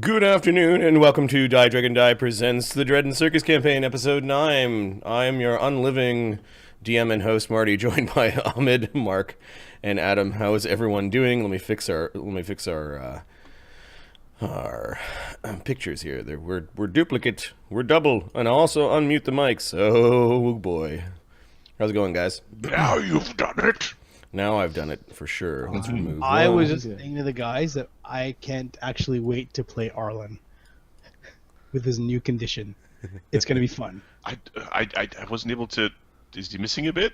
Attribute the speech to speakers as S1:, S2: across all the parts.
S1: Good afternoon, and welcome to Die Dragon Die presents the Dread and Circus campaign, episode 9. I am your unliving DM and host, Marty, joined by Ahmed, Mark, and Adam. How is everyone doing? Let me fix our pictures here. We're duplicate, we're double, and also unmute the mics. Oh boy, how's it going, guys?
S2: Now you've done it.
S1: Now I've done it for sure. Let's remove.
S3: I was just saying to the guys that I can't actually wait to play Arlen with his new condition. It's going to be fun.
S2: I wasn't able to. Is he missing a bit?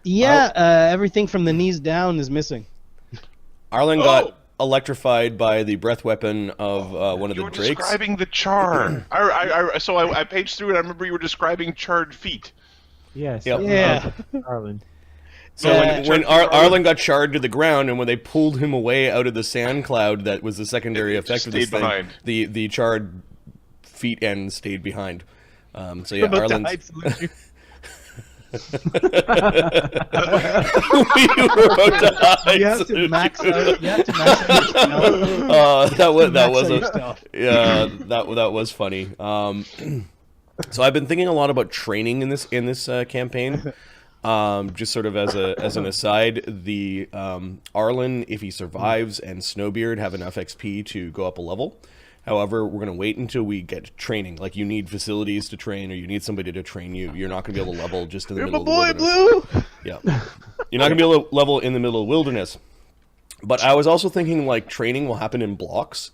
S3: Yeah, everything from the knees down is missing.
S1: Arlen got electrified by the breath weapon of one of the
S2: You were
S1: drakes.
S2: describing the char. So I paged through it. I remember you were describing charred feet.
S4: Yes.
S1: Yep.
S3: Yeah.
S4: Arlen.
S1: So when Arlen got charred to the ground, and when they pulled him away out of the sand cloud, that was the secondary effect of this thing.
S2: Behind.
S1: The charred feet end stayed behind. So yeah, Arlen's. We were about to hide.
S3: You have to max out. You have to max out your spell.
S1: That was funny. So I've been thinking a lot about training in this campaign. Just sort of as an aside, the Arlen, if he survives, and Snowbeard have enough XP to go up a level. However, we're going to wait until we get training. Like, you need facilities to train, or you need somebody to train you. You're not going to be able to level just in the middle of the wilderness.
S3: Blue!
S1: Yeah. You're not going to be able to level in the middle of the wilderness. But I was also thinking, like, training will happen in blocks.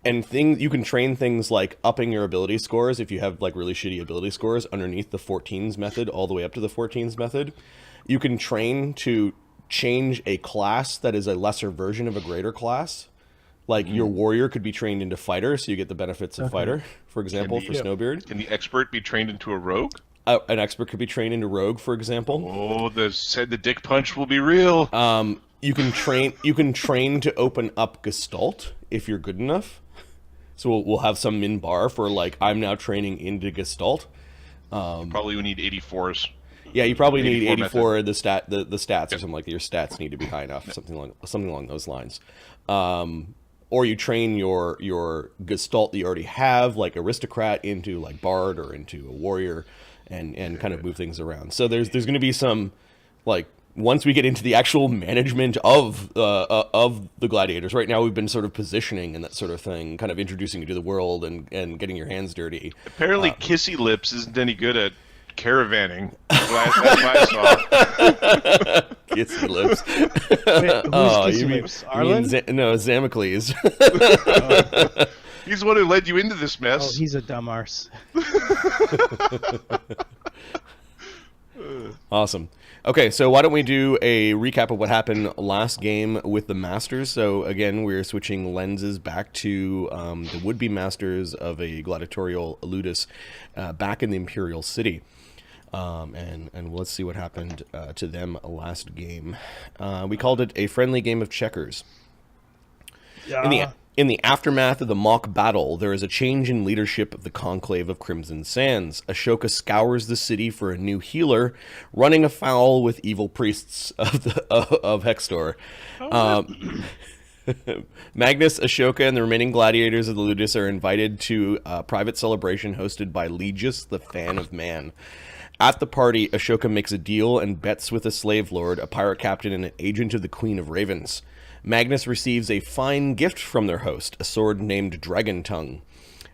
S1: And you can train things like upping your ability scores if you have, like, really shitty ability scores underneath the 14s method all the way up to the 14s method. You can train to change a class that is a lesser version of a greater class. Like, your warrior could be trained into fighter, so you get the benefits of fighter, for example, for Snowbeard.
S2: Can the expert be trained into a rogue?
S1: An expert could be trained into rogue, for example.
S2: Oh, the dick punch will be real.
S1: You can train to open up Gestalt if you're good enough. So we'll have some min bar for, like, I'm now training into Gestalt.
S2: Probably we need 84s.
S1: Yeah, you probably need 84
S2: method.
S1: the stats or something like that. Your stats need to be high enough, something along those lines. Or you train your Gestalt that you already have, like aristocrat, into like bard or into a warrior, and kind of move things around. So there's going to be some, like, once we get into the actual management of the gladiators. Right now we've been sort of positioning and that sort of thing, kind of introducing you to the world and getting your hands dirty.
S2: Apparently Kissy Lips isn't any good at caravanning. That's what I saw.
S1: Kissy Lips.
S3: Wait, who's Kissy Lips? Arlen?
S1: No, Zamocles.
S2: He's the one who led you into this mess.
S3: Oh, he's a dumb arse.
S1: Awesome. Okay, so why don't we do a recap of what happened last game with the Masters. So again, we're switching lenses back to the would-be Masters of a gladiatorial ludus back in the Imperial City. And let's see what happened to them last game. We called it a friendly game of checkers.
S3: Yeah.
S1: In the aftermath of the mock battle, there is a change in leadership of the Conclave of Crimson Sands. Ashoka scours the city for a new healer, running afoul with evil priests of Hextor. Magnus, Ashoka, and the remaining gladiators of the Ludus are invited to a private celebration hosted by Legis, the Fan of Man. At the party, Ashoka makes a deal and bets with a slave lord, a pirate captain, and an agent of the Queen of Ravens. Magnus receives a fine gift from their host, a sword named Dragon Tongue.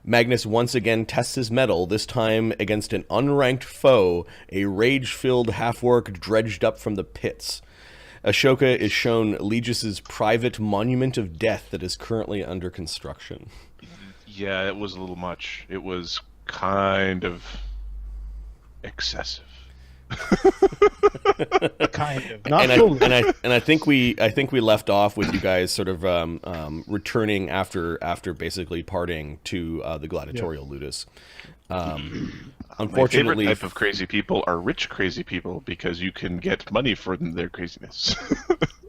S1: Magnus once again tests his mettle, this time against an unranked foe, a rage-filled half-orc dredged up from the pits. Ashoka is shown Legis' private monument of death that is currently under construction.
S2: Yeah, it was a little much. It was kind of excessive.
S3: Kind of. Not fully.
S1: And I think we left off with you guys sort of returning after basically parting to the gladiatorial ludus. Unfortunately,
S2: my favorite type of crazy people are rich crazy people because you can get money for their craziness.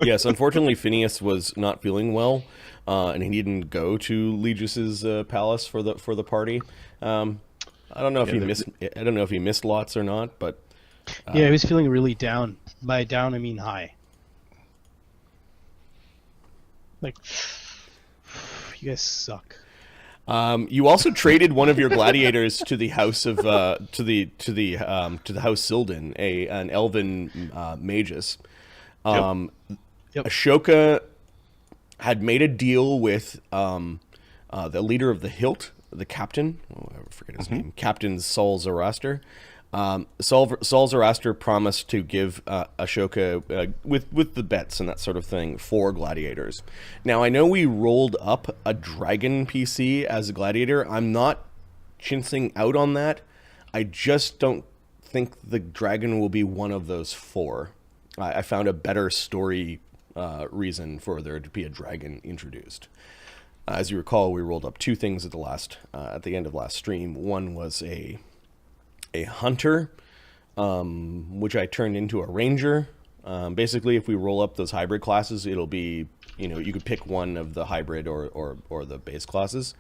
S1: Yes, unfortunately, Phineas was not feeling well, and he didn't go to Legis's palace for the party. I don't know if he missed lots or not, but.
S3: Yeah, he was feeling really down. By down, I mean high. Like, you guys suck.
S1: You also traded one of your gladiators to the house of to the house Sildan, an elven magus.
S3: Yep.
S1: Ashoka had made a deal with the leader of the Hilt, the captain. Oh, I forget his name. Captain Saul Zoroaster. Saul Zoroaster promised to give Ashoka, with the bets and that sort of thing, 4 gladiators. Now, I know we rolled up a dragon PC as a gladiator. I'm not chincing out on that. I just don't think the dragon will be one of those 4. I found a better story reason for there to be a dragon introduced. As you recall, we rolled up 2 things at the end of last stream. One was a hunter, which I turned into a ranger. Basically, if we roll up those hybrid classes, it'll be, you could pick one of the hybrid or the base classes.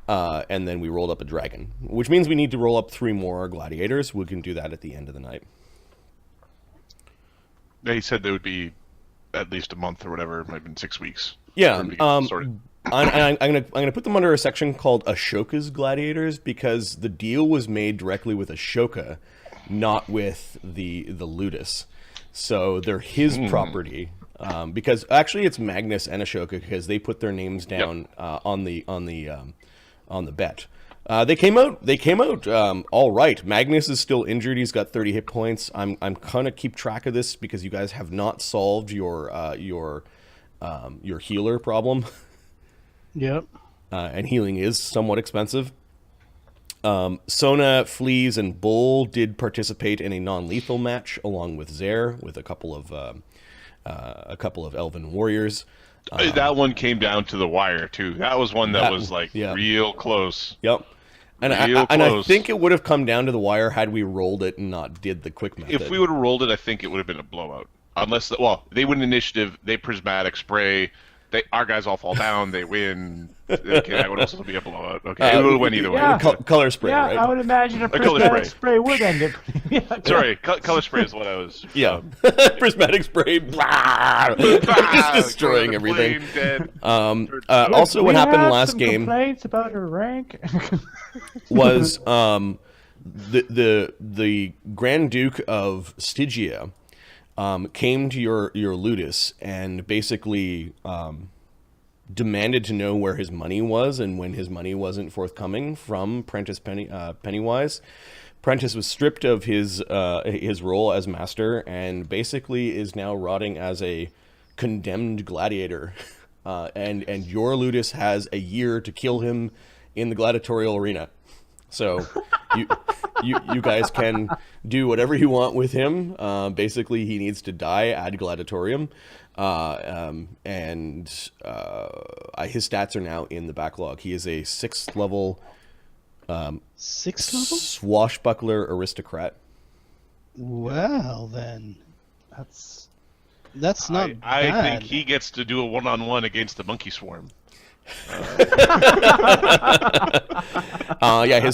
S1: And then we rolled up a dragon, which means we need to roll up 3 more gladiators. We can do that at the end of the night.
S2: He said there would be at least a month or whatever. It might have been 6 weeks.
S1: Yeah.
S2: I'm
S1: gonna put them under a section called Ashoka's Gladiators, because the deal was made directly with Ashoka, not with the ludis. So they're his property. Because actually it's Magnus and Ashoka, because they put their names down on the bet. They came out all right. Magnus is still injured. He's got 30 hit points. I'm gonna keep track of this because you guys have not solved your healer problem.
S3: Yep.
S1: And healing is somewhat expensive. Sona, Fleas, and Bull did participate in a non-lethal match along with Zaire, with a couple of elven warriors.
S2: That one came down to the wire too. That was one that was real close.
S1: Yep. And I think it would have come down to the wire had we rolled it and not did the quick method.
S2: If we would have rolled it, I think it would have been a blowout. Unless, they win initiative, they prismatic spray. Our guys all fall down. They win. Okay, that would also be a blowout. Okay, it would have went either way.
S1: Color spray, right?
S4: I would imagine a prismatic spray would end it.
S2: Sorry, color spray is what I was.
S1: Yeah, prismatic spray, just destroying everything.
S2: Flame,
S1: also, what happened last game?
S4: Complaints about her rank
S1: was the Grand Duke of Stygia. Came to your ludus and basically demanded to know where his money was, and when his money wasn't forthcoming from Prentice Pennywise. Prentice was stripped of his role as master and basically is now rotting as a condemned gladiator. And your ludus has a year to kill him in the gladiatorial arena. So you guys can do whatever you want with him. Basically, he needs to die ad gladiatorium. And his stats are now in the backlog. He is a 6th level, swashbuckler aristocrat.
S3: Well, then, that's not bad.
S2: I think he gets to do a 1-on-1 against the monkey swarm.
S1: His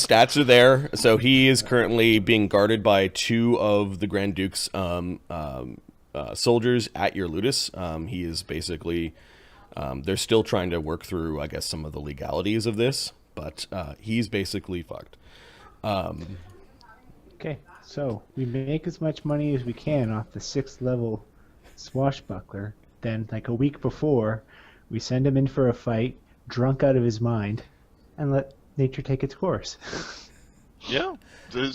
S1: stats are there. So he is currently being guarded by 2 of the Grand Duke's soldiers at your ludus. He is basically, they're still trying to work through, I guess, some of the legalities of this, but he's basically fucked.
S4: Okay, so we make as much money as we can off the 6th level swashbuckler. Then, like a week before, we send him in for a fight, drunk out of his mind, and let nature take its course.
S2: Yeah.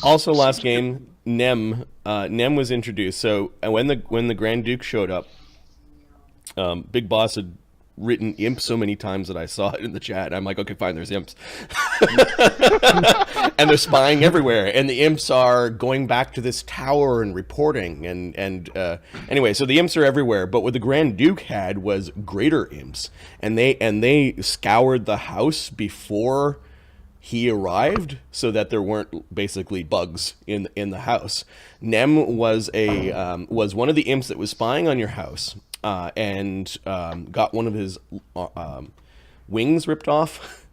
S1: Also, last game, Nem was introduced. So when the Grand Duke showed up, Big Boss had written imp so many times that I saw it in the chat. I'm like, okay, fine, there's imps. And they're spying everywhere. And the imps are going back to this tower and reporting. And anyway, so the imps are everywhere. But what the Grand Duke had was greater imps. And they scoured the house before he arrived so that there weren't basically bugs in the house. Nem was one of the imps that was spying on your house. And got one of his wings ripped off,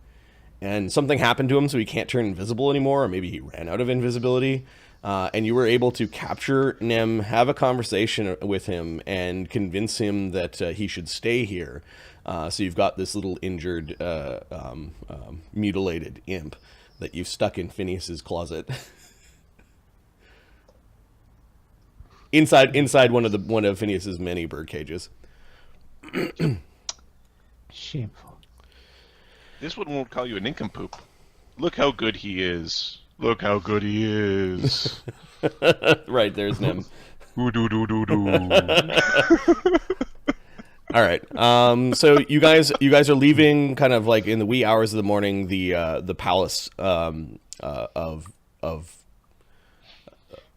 S1: and something happened to him, so he can't turn invisible anymore, or maybe he ran out of invisibility. And you were able to capture Nem, have a conversation with him, and convince him that he should stay here. So you've got this little injured, mutilated imp that you've stuck in Phineas's closet. inside one of Phineas's many bird cages.
S4: Shameful.
S2: This one won't call you a nincompoop. Look how good he is. Look how good he is.
S1: Right, there's Nem.
S2: Ooh, doo, doo, doo, doo.
S1: All right. So you guys are leaving kind of like in the wee hours of the morning the palace of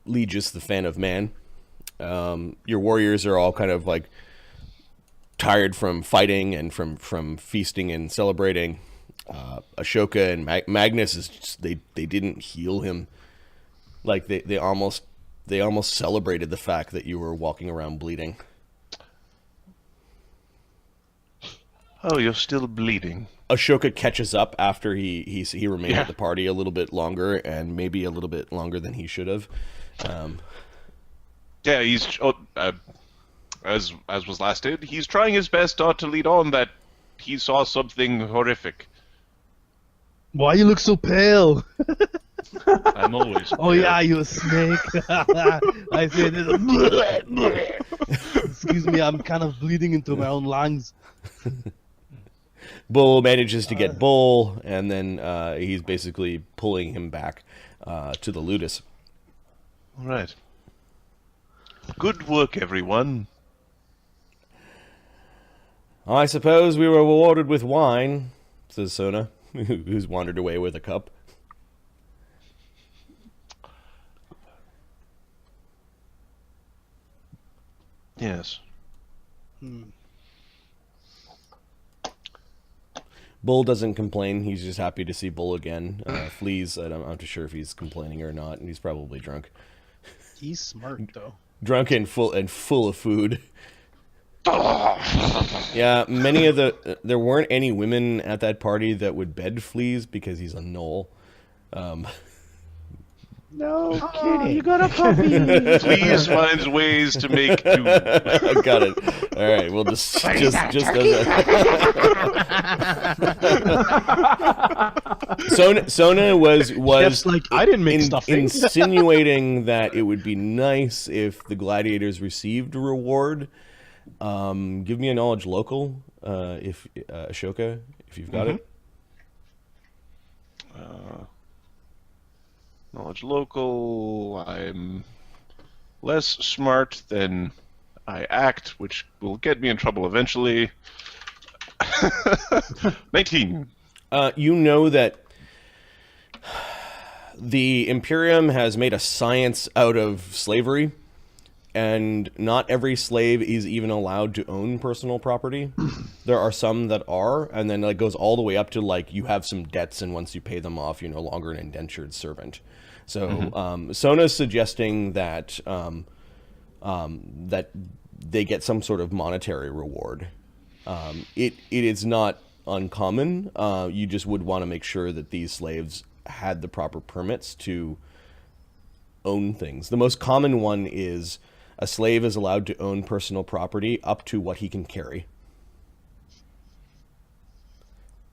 S1: Legis, the Fan of Man. Your warriors are all kind of like tired from fighting and from feasting and celebrating. Ashoka and Magnus is just, they didn't heal him. Like they almost celebrated the fact that you were walking around bleeding.
S2: Oh, you're still bleeding.
S1: Ashoka catches up after he remained at the party a little bit longer, and maybe a little bit longer than he should have.
S2: Yeah, he's as was last stated, he's trying his best not to lead on that he saw something horrific.
S3: Why you look so pale?
S2: I'm always.
S3: Oh yeah, you a snake. I said this. Excuse me, I'm kind of bleeding into my own lungs.
S1: Bull manages to get Bull, and then he's basically pulling him back to the ludis.
S2: All right. Good work, everyone.
S1: I suppose we were rewarded with wine, says Sona, who's wandered away with a cup.
S2: Yes.
S1: Bull doesn't complain. He's just happy to see Bull again. Fleas, I'm not too sure if he's complaining or not, and he's probably drunk.
S3: He's smart though.
S1: Drunk and full of food. Yeah, there weren't any women at that party that would bed Fleas because he's a gnoll.
S4: No kidding. You got a puppy.
S2: Please finds ways to make do.
S1: Got it. All right, we'll just as Sona was
S3: Jeff's like, I didn't make stuffing.
S1: insinuating that it would be nice if the gladiators received a reward. Give me a knowledge local, if Ashoka, if you've got it.
S2: Knowledge local. I'm less smart than I act, which will get me in trouble eventually. 19.
S1: You know that the Imperium has made a science out of slavery, and not every slave is even allowed to own personal property. There are some that are, and then it goes all the way up to like you have some debts, and once you pay them off, you're no longer an indentured servant. So Sona's suggesting that that they get some sort of monetary reward. It is not uncommon. You just would want to make sure that these slaves had the proper permits to own things. The most common one is a slave is allowed to own personal property up to what he can carry.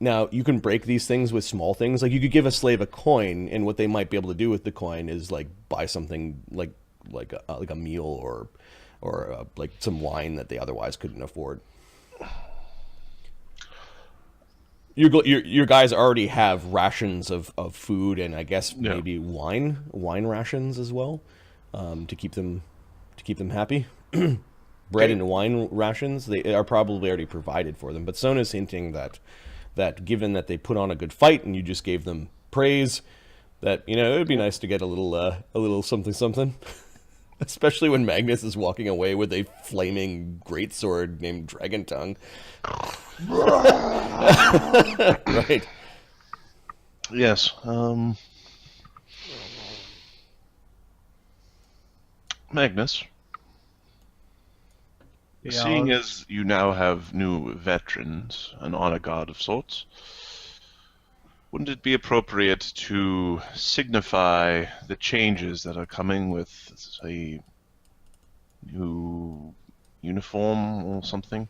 S1: Now, you can break these things with small things. Like, you could give a slave a coin, and what they might be able to do with the coin is, like, buy something like a meal or like some wine that they otherwise couldn't afford. Your guys already have rations of food, and I guess maybe wine rations as well, to keep them happy. Bread and wine rations, they are probably already provided for them. But Sona's hinting that given that they put on a good fight and you just gave them praise, that it would be nice to get a little something, especially when Magnus is walking away with a flaming greatsword named Dragon Tongue. Right.
S2: Yes. Magnus.
S3: Yeah.
S2: Seeing as you now have new veterans, an honor guard of sorts, Wouldn't it be appropriate to signify the changes that are coming with, say, new uniform or something?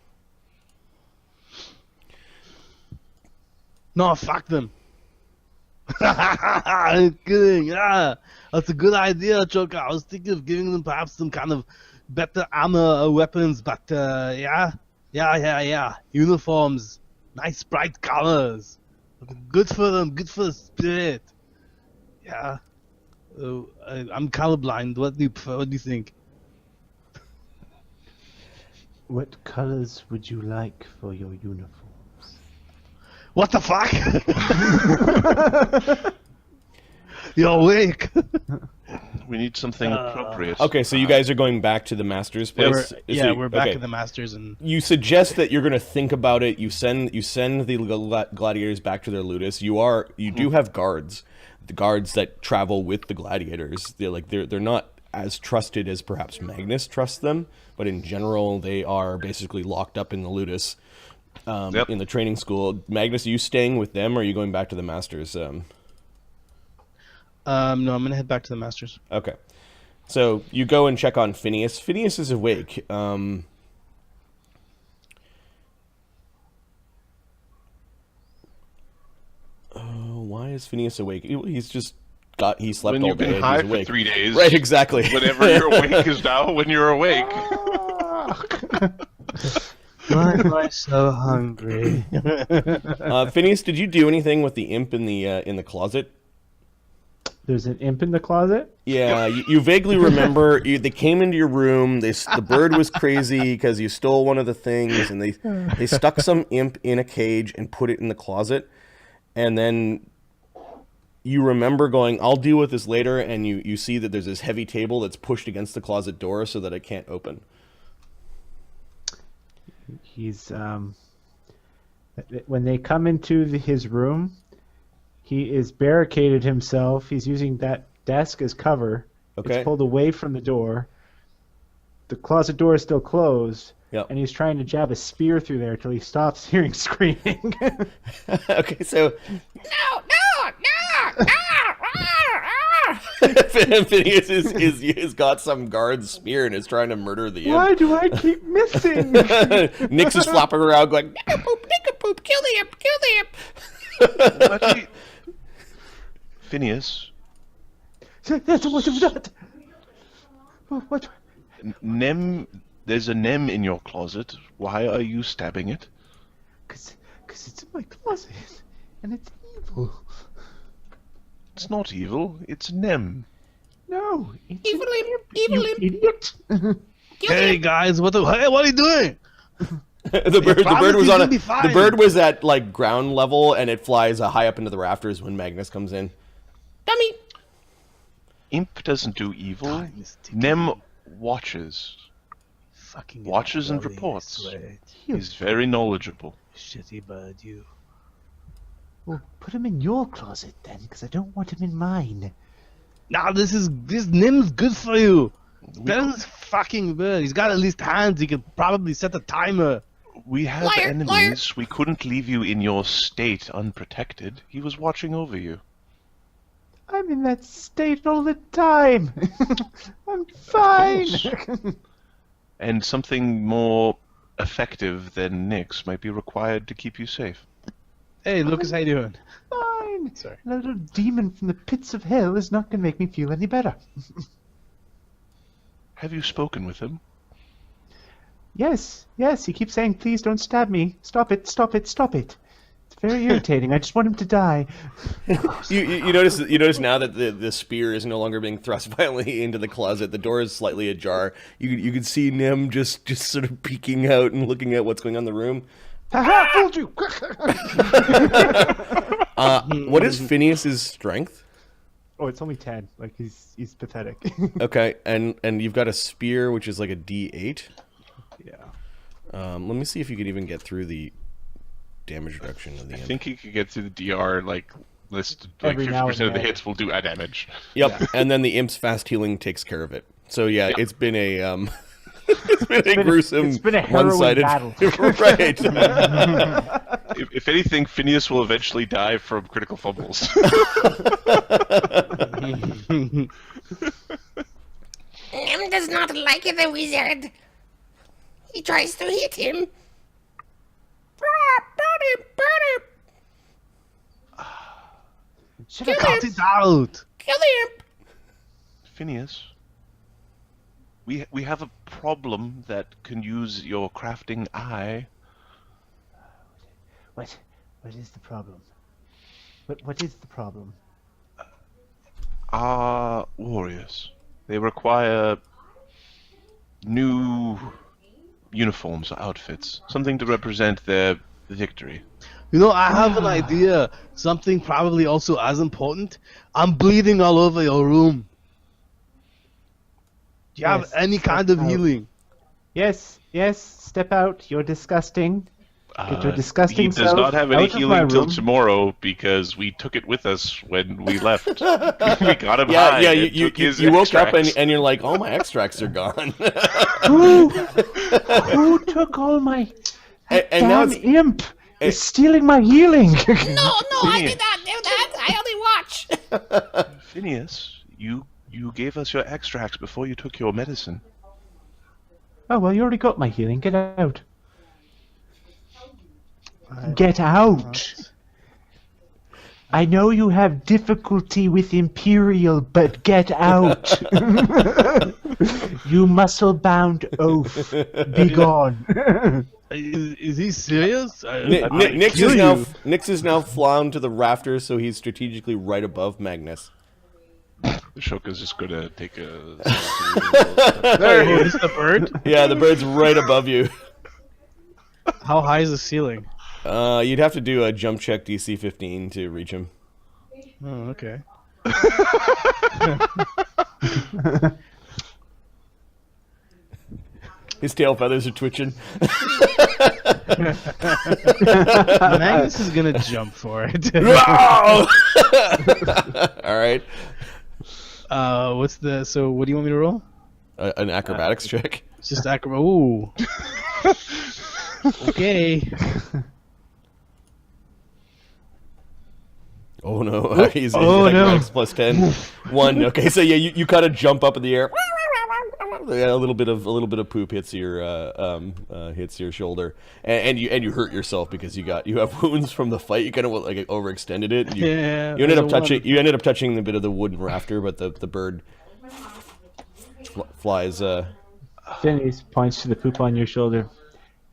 S3: No, fuck them. I'm kidding. Yeah, that's a good idea, Joker. I was thinking of giving them perhaps some kind of better armor or weapons, but yeah. Uniforms, nice bright colors. Good for them. Good for the spirit. Yeah. I'm colorblind. What do you prefer? What do you think?
S4: What colors would you like for your uniforms?
S3: What the fuck? You're awake.
S2: We need something appropriate.
S1: Okay, so you guys are going back to the Master's place?
S3: We're back
S1: okay.
S3: at the Masters, and
S1: You suggest that you're going to think about it. You send the gladiators back to their ludus. You do have guards, the guards that travel with the gladiators. They're not as trusted as perhaps Magnus trusts them, but in general they are basically locked up in the ludus in the training school. Magnus, are you staying with them, or are you going back to the Masters?
S3: no, I'm gonna head back to the Masters.
S1: Okay. So you go and check on Phineas. Phineas is awake. Why is Phineas awake? He slept
S2: When
S1: all
S2: you've
S1: day.
S2: been high
S1: He's
S2: for
S1: awake.
S2: 3 days.
S1: Right, exactly.
S2: Whenever you're awake is now when you're awake.
S3: Why am I so hungry?
S1: Phineas, did you do anything with the imp in the closet?
S4: There's an imp in the closet?
S1: Yeah, you vaguely remember they came into your room. The bird was crazy because you stole one of the things, and they stuck some imp in a cage and put it in the closet. And then you remember going, "I'll deal with this later," and you see that there's this heavy table that's pushed against the closet door so that it can't open.
S4: He's when they come into his room, he is barricaded himself. He's using that desk as cover.
S1: Okay.
S4: It's pulled away from the door. The closet door is still closed.
S1: Yep.
S4: And he's trying to jab a spear through there till he stops hearing screaming.
S1: Okay, so Phineas has got some guard's spear and is trying to murder the imp.
S4: Why do I keep missing?
S1: Nix is flopping around going, "Nick-a-poop, kill the imp, kill the imp."
S2: Phineas,
S4: That's what was that? What?
S2: Nem, there's a Nem in your closet. Why are you stabbing it?
S4: Cause it's in my closet, and it's evil.
S2: It's not evil. It's Nem.
S4: No, it's
S1: Evil
S4: an
S1: imp,
S4: you
S1: evil imp.
S4: idiot.
S3: Hey guys, what are you doing?
S1: The bird was
S3: he's
S1: on
S3: gonna be fine.
S1: the bird was at like ground level, and it flies high up into the rafters when Magnus comes in. Dummy.
S2: Imp doesn't do evil.
S3: Time is ticking.
S2: Nem watches.
S3: Fucking
S2: Watches and
S3: bloody
S2: reports.
S3: sweat.
S2: He's very knowledgeable.
S3: Shitty bird, you.
S4: Well, put him in your closet then, because I don't want him in mine.
S3: Nah, this Nim's good for you. Better than this fucking bird. He's got at least hands. He could probably set a timer.
S2: We have
S1: Liar,
S2: enemies.
S1: liar.
S2: We couldn't leave you in your state unprotected. He was watching over you.
S4: I'm in that state all the time. I'm fine.
S2: And something more effective than Nyx might be required to keep you safe.
S3: Hey, Lucas, how you doing?
S4: Fine.
S3: Sorry.
S4: A little demon from the pits of hell is not going to make me feel any better.
S2: Have you spoken with him?
S4: Yes, he keeps saying, please don't stab me. Stop it, stop it, stop it. It's very irritating. I just want him to die.
S1: You notice now that the spear is no longer being thrust violently into the closet. The door is slightly ajar. You can see Nim just sort of peeking out and looking at what's going on in the room.
S4: Haha, fooled you!
S1: What is Phineas's strength?
S4: Oh, it's only 10. Like, he's pathetic.
S1: Okay, and you've got a spear, which is like a D8.
S4: Yeah.
S1: Let me see if you can even get through the damage reduction of the
S2: I
S1: imp.
S2: think he could get through the DR list. Like
S4: Every now
S2: 50%
S4: and
S2: of the
S4: then.
S2: hits will do a damage.
S1: Yep, and then the imp's fast healing takes care of it. So yeah, it's been a it's been a gruesome,
S4: it's been a harrowing
S1: one-sided
S4: battle.
S1: right.
S2: If anything, Phineas will eventually die from critical fumbles.
S5: Does not like the wizard. He tries to hit him.
S4: Should
S5: Kill
S4: have
S3: Cut it out!
S5: Kill the imp.
S2: Phineas, we have a problem that can use your crafting eye.
S4: What is the problem? What is the problem?
S2: Our warriors. They require new uniforms or outfits. Something to represent their victory.
S3: You know, I have an idea. Something probably also as important. I'm bleeding all over your room. Do you have
S4: Yes,
S3: any kind of
S4: out.
S3: healing?
S4: Yes, step out. You're disgusting. Get your
S2: He
S4: disgusting
S2: does
S4: self
S2: not have
S4: out
S2: any
S4: of my
S2: healing till
S4: room.
S2: tomorrow because we took it with us when we left. We got him
S1: Yeah,
S2: high.
S1: yeah.
S2: and
S1: You
S2: took his
S1: woke up
S2: extracts.
S1: and you're like, oh, my extracts are gone.
S4: Who took all my
S1: and now
S4: damn
S1: it's
S4: imp is stealing my healing?
S5: No, I did not do that. I only watch.
S2: Phineas, you gave us your extracts before you took your medicine.
S4: Oh well, you already got my healing. Get out. Get out. I know you have difficulty with Imperial, but get out. You muscle-bound oaf. Be gone.
S3: Is he serious?
S1: Nix is now flown to the rafters, so he's strategically right above Magnus.
S2: Ashoka's just gonna take a.
S3: Oh, is this the bird?
S1: Yeah, the bird's right above you.
S3: How high is the ceiling?
S1: You'd have to do a jump check DC 15 to reach him.
S3: Oh, okay.
S1: His tail feathers are twitching.
S3: Magnus is gonna jump for it.
S1: All right.
S3: What's the? So, what do you want me to roll?
S1: An acrobatics check.
S3: It's just acrobat. Ooh. Okay.
S1: Oh no, he's
S3: Oh, no.
S1: acrobatics plus 10. 1. Okay, so yeah, you kind of jump up in the air. Yeah, a little bit of poop hits your shoulder, and you hurt yourself because you have wounds from the fight. You kind of like overextended it.
S3: Yeah,
S1: You ended up
S3: that's a
S1: touching. You ended up touching the bit of the wooden rafter, but the bird flies.
S4: Phineas points to the poop on your shoulder.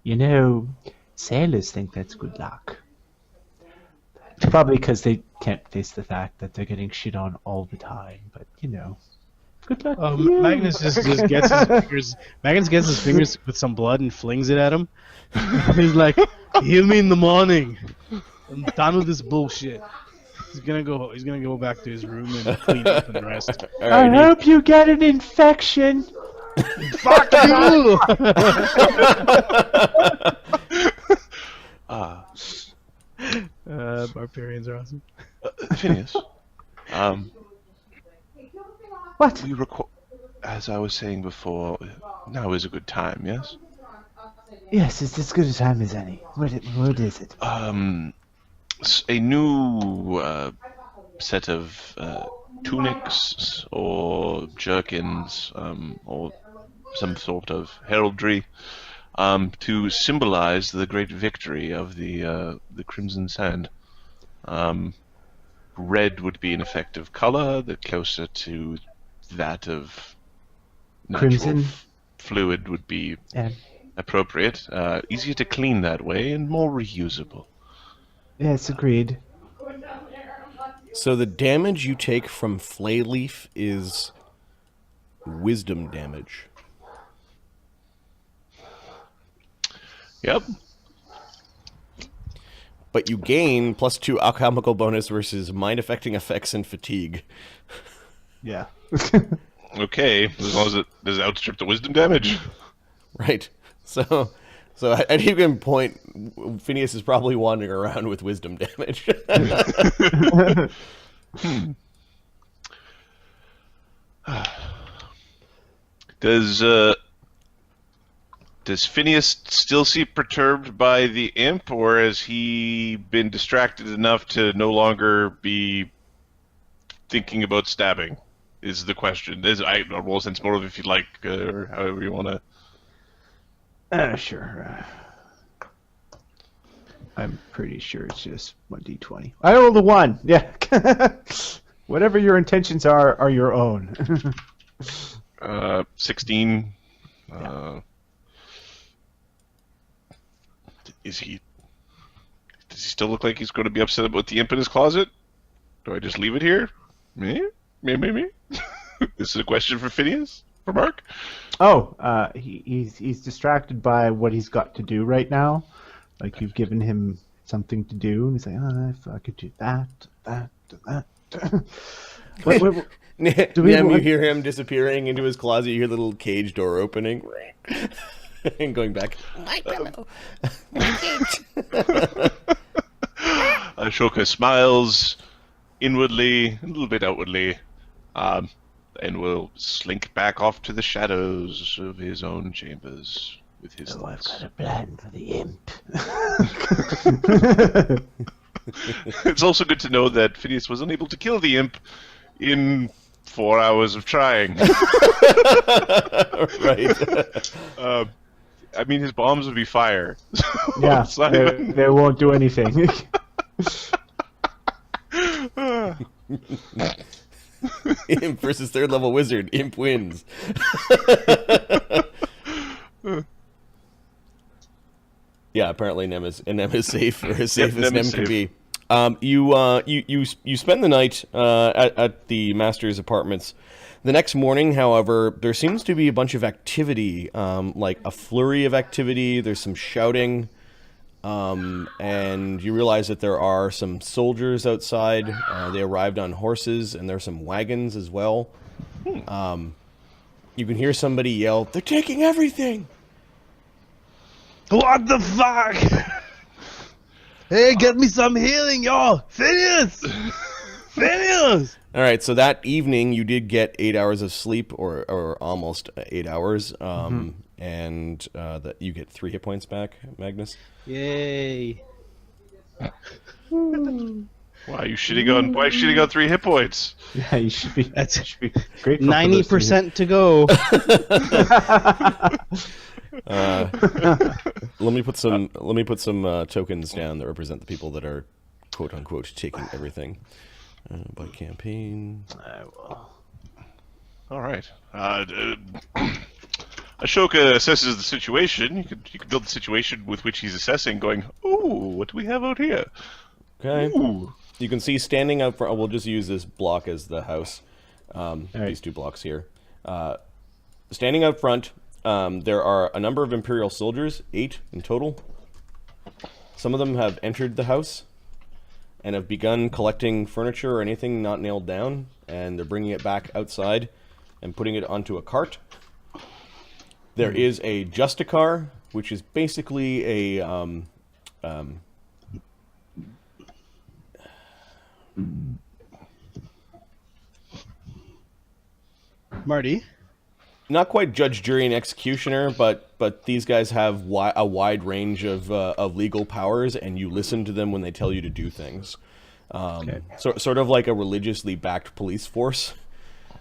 S4: You know, sailors think that's good luck. Probably because they can't face the fact that they're getting shit on all the time. But you know, good luck. to you.
S3: Magnus just gets his fingers. Magnus gets his fingers with some blood and flings it at him. He's like, "Heal me in the morning. I'm done with this bullshit." He's gonna go back to his room and clean up and rest.
S1: All
S4: I
S1: right,
S4: hope you get an infection.
S3: Fuck you! Barbarians are awesome.
S2: Phineas,
S4: What?
S2: we as I was saying before, now is a good time, yes?
S4: Yes, it's as good a time as any. What is it?
S2: A new set of tunics or jerkins or some sort of heraldry to symbolize the great victory of the Crimson Sand. Red would be an effective color, the closer to that of natural
S4: Crimson?
S2: fluid would be
S4: Yeah.
S2: appropriate. Easier to clean that way and more reusable.
S4: Yes, agreed.
S1: So the damage you take from flay leaf is wisdom damage.
S2: Yep.
S1: But you gain +2 alchemical bonus versus mind-affecting effects and fatigue.
S4: Yeah.
S2: Okay, as long as it does outstrip the wisdom damage.
S1: Right. So at any given point, Phineas is probably wandering around with wisdom damage.
S2: Does Does Phineas still seem perturbed by the imp, or has he been distracted enough to no longer be thinking about stabbing? Is the question. I roll sense motive if you'd like, or however you want to.
S4: Sure. I'm pretty sure it's just 1d20. I rolled a 1. Yeah. Whatever your intentions are your own.
S2: 16.
S4: Yeah.
S2: Does he still look like he's going to be upset about the imp in his closet? Do I just leave it here? Me? This is a question for Phineas? For Mark?
S4: Oh, he's distracted by what he's got to do right now. Like, you've given him something to do, and he's like, if I could do that.
S1: You hear him disappearing into his closet. You hear the little cage door opening and going back.
S5: My pillow. My cage.
S2: Ashoka smiles inwardly, a little bit outwardly, and will slink back off to the shadows of his own chambers with his thoughts.
S4: I've got a plan for the imp.
S2: It's also good to know that Phineas was unable to kill the imp in 4 hours of trying.
S1: Right.
S2: I mean, his bombs would be fire.
S4: Yeah, they won't do anything.
S1: Imp versus third level wizard. Imp wins. Yeah, apparently Nem is safe, or as safe as Nem can be. You spend the night at the master's apartments. The next morning, however, there seems to be a bunch of activity, like a flurry of activity. There's some shouting, and you realize that there are some soldiers outside. They arrived on horses, and there's some wagons as well. You can hear somebody yell, "They're taking everything!"
S3: What the fuck? Hey, get me some healing, y'all! Phineas! Phineas!
S1: All right, so that evening you did get 8 hours of sleep, or almost 8 hours, and that you get 3 hit points back, Magnus.
S3: Yay!
S2: Why you shitting on 3 hit points?
S4: Yeah, you should be.
S3: That's
S4: should be grateful.
S3: 90% to go.
S1: Let me put some tokens down that represent the people that are quote unquote taking everything by campaign.
S4: I will.
S2: All right. Ashoka assesses the situation. You could build the situation with which he's assessing, going, "Ooh, what do we have out here?"
S1: Okay.
S2: Ooh.
S1: You can see standing up front. We'll just use this block as the house.
S4: right.
S1: These 2 blocks here. Standing up front, there are a number of Imperial soldiers, 8 in total. Some of them have entered the house and have begun collecting furniture or anything not nailed down, and they're bringing it back outside and putting it onto a cart. There is a Justicar, which is basically a
S3: Marty?
S1: not quite judge, jury, and executioner, but these guys have a wide range of legal powers, and you listen to them when they tell you to do things.
S4: Okay.
S1: Sort of like a religiously backed police force.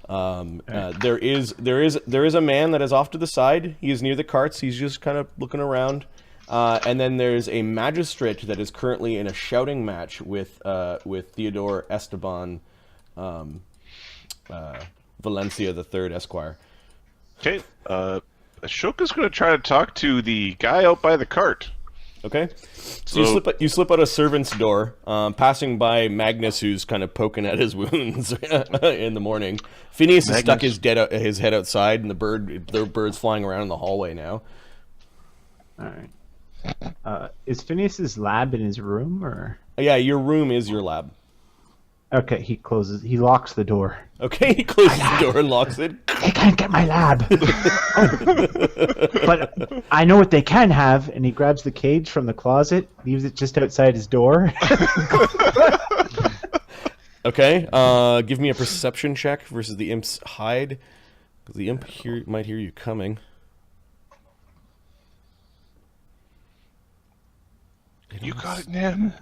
S1: There is a man that is off to the side. He is near the carts. He's just kind of looking around. And then there's a magistrate that is currently in a shouting match with Theodore Esteban Valencia III, Esquire.
S2: Okay. Ashoka's going to try to talk to the guy out by the cart.
S1: Okay, so you slip out a servant's door, passing by Magnus, who's kind of poking at his wounds in the morning. Phineas has stuck his head outside, and the bird's flying around in the hallway now.
S4: All right. Is Phineas's lab in his room, or?
S1: Yeah, your room is your lab.
S4: Okay, he locks the door.
S1: Okay, he closes the door and locks it.
S4: They can't get my lab. But I know what they can have, and he grabs the cage from the closet, leaves it just outside his door.
S1: Okay, give me a perception check versus the imp's hide. The imp might hear you coming.
S2: You got it, Nem.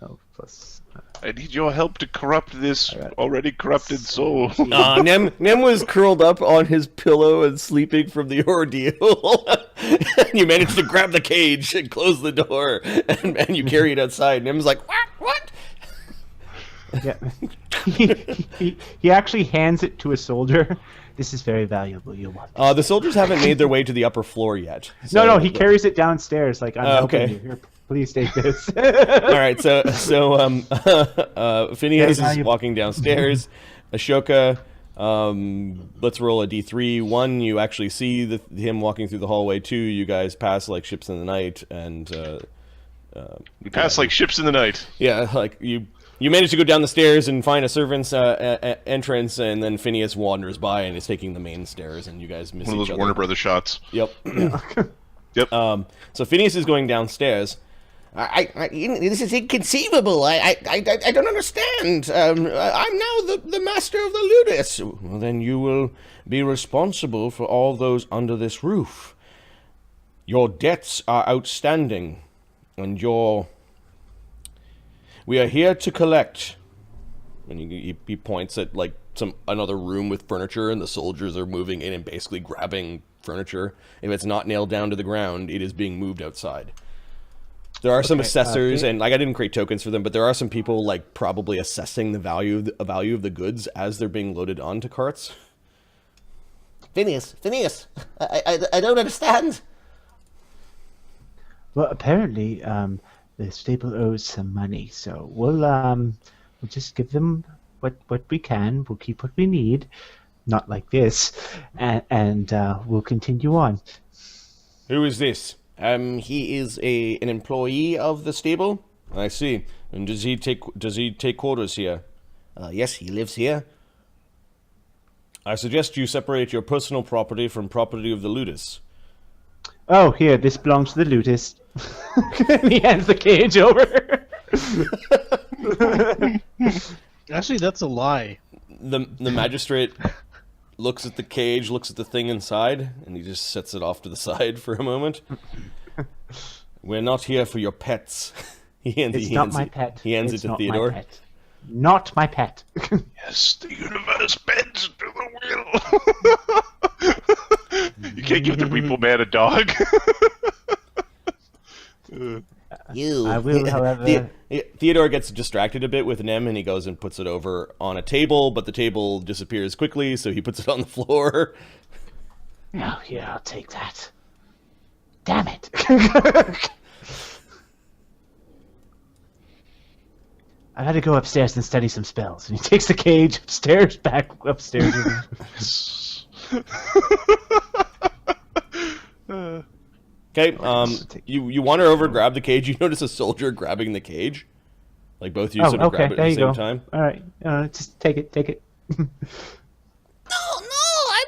S4: Oh, plus.
S2: I need your help to corrupt this already corrupted soul.
S1: Nem was curled up on his pillow and sleeping from the ordeal. And you managed to grab the cage and close the door, and you carry it outside. Nem's like, what?
S4: Yeah. he actually hands it to a soldier. This is very valuable. You'll want this.
S1: The soldiers haven't made their way to the upper floor yet. So...
S4: No, he carries it downstairs. Like, I'm helping
S1: okay.
S4: you. Here, please take this.
S1: All right, so Phineas is walking downstairs. Ashoka, let's roll a d3. 1, you actually see him walking through the hallway. 2, you guys pass like ships in the night, and
S2: we pass like ships in the night.
S1: Yeah, like you manage to go down the stairs and find a servant's entrance, and then Phineas wanders by and is taking the main stairs, and you guys miss each other.
S2: One of those Warner Brothers shots.
S1: Yep.
S2: Yep.
S1: So Phineas is going downstairs.
S5: This is inconceivable. I don't understand. I'm now the master of the ludis.
S1: Well, then you will be responsible for all those under this roof. Your debts are outstanding, and we are here to collect. And he points at like another room with furniture, and the soldiers are moving in and basically grabbing furniture. If it's not nailed down to the ground, it is being moved outside. There are some assessors, and like I didn't create tokens for them, but there are some people like probably assessing the value of the goods as they're being loaded onto carts.
S5: Phineas, I don't understand.
S4: Well, apparently, the stable owes some money, so we'll just give them what we can. We'll keep what we need, not like this, and we'll continue on.
S1: Who is this? He is an employee of the stable. I see. And does he take quarters here?
S5: Yes, he lives here.
S1: I suggest you separate your personal property from property of the ludus.
S4: Oh, here, this belongs to the ludus. He hands the cage over.
S3: Actually, that's a lie.
S1: The magistrate looks at the cage, looks at the thing inside, and he just sets it off to the side for a moment. We're not here for your pets.
S4: It's not my pet.
S1: He hands it to Theodore.
S4: Not my pet.
S2: Yes, the universe bends to the will. You can't give the Repo Man a dog.
S4: I will, however...
S1: Theodore gets distracted a bit with Nem, and he goes and puts it over on a table, but the table disappears quickly, so he puts it on the floor.
S4: Oh, here, I'll take that. Damn it. I had to go upstairs and study some spells. And he takes the cage upstairs, back upstairs.
S1: Okay, you wander over, grab the cage. You notice a soldier grabbing the cage. Like both of you sort of grab it at the same time.
S4: All right, just take it.
S5: No, I'm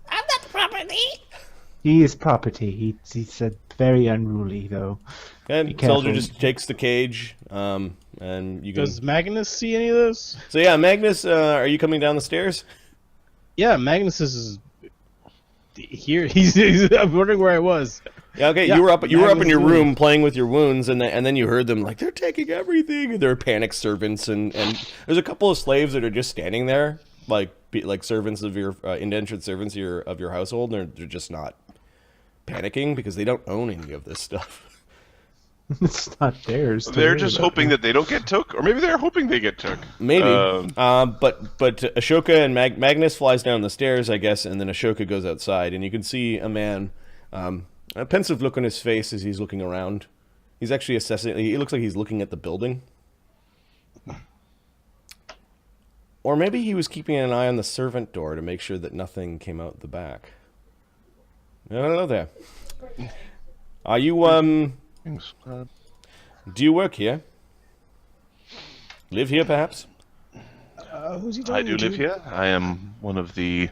S5: not property.
S4: He is property. He's very unruly, though.
S1: Okay, soldier just takes the cage, and you can...
S3: Does Magnus see any of this?
S1: So yeah, Magnus, are you coming down the stairs?
S3: Yeah, Magnus is here. I'm wondering where I was.
S1: Yeah, okay.
S3: Yeah,
S1: you were up in your
S3: Magnus
S1: room playing with your wounds, and then you heard them like they're taking everything. And they're panicked servants, and there's a couple of slaves that are just standing there, like servants of your indentured servants of your household, and they're just not panicking because they don't own any of this stuff.
S4: It's not theirs.
S2: They're just hoping that they don't get took, or maybe they're hoping they get took.
S1: Maybe. But Ashoka and Magnus flies down the stairs, I guess, and then Ashoka goes outside, and you can see a man, a pensive look on his face as he's looking around. He's actually assessing. He looks like he's looking at the building. Or maybe he was keeping an eye on the servant door to make sure that nothing came out the back. Hello there. Are you, do you work here? Live here, perhaps?
S3: Who's he
S2: I
S3: talking
S2: do
S3: to?
S2: live here. I am one of the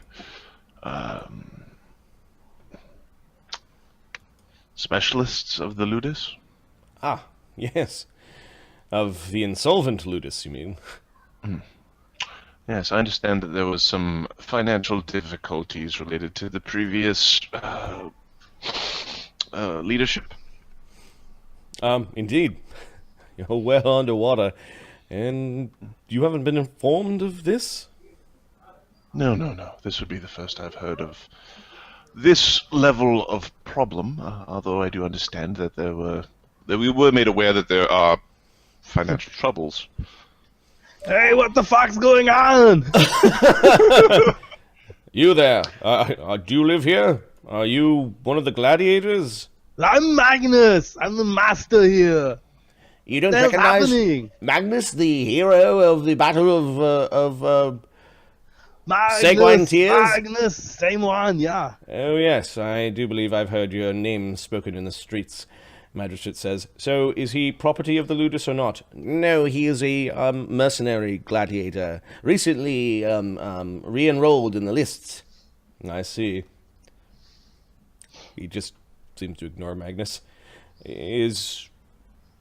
S2: specialists of the ludis.
S1: Ah, yes. Of the insolvent ludis, you mean?
S2: Yes, I understand that there was some financial difficulties related to the previous leadership.
S1: Indeed. You're well underwater. And you haven't been informed of this?
S2: No. This would be the first I've heard of this level of problem, although I do understand that we were made aware that there are financial troubles.
S3: Hey, what the fuck's going on?
S1: You there. Do you live here? Are you one of the gladiators?
S3: I'm Magnus. I'm the master here.
S5: You don't
S3: What's
S5: recognize
S3: happening?
S5: Magnus, the hero of the Battle of
S3: Magnus,
S5: Tears?
S3: Magnus, same one, yeah.
S1: Oh, yes, I do believe I've heard your name spoken in the streets, Magistrate says. So, is he property of the ludus or not?
S5: No, he is a mercenary gladiator. Recently re-enrolled in the lists.
S1: I see. He just seems to ignore Magnus.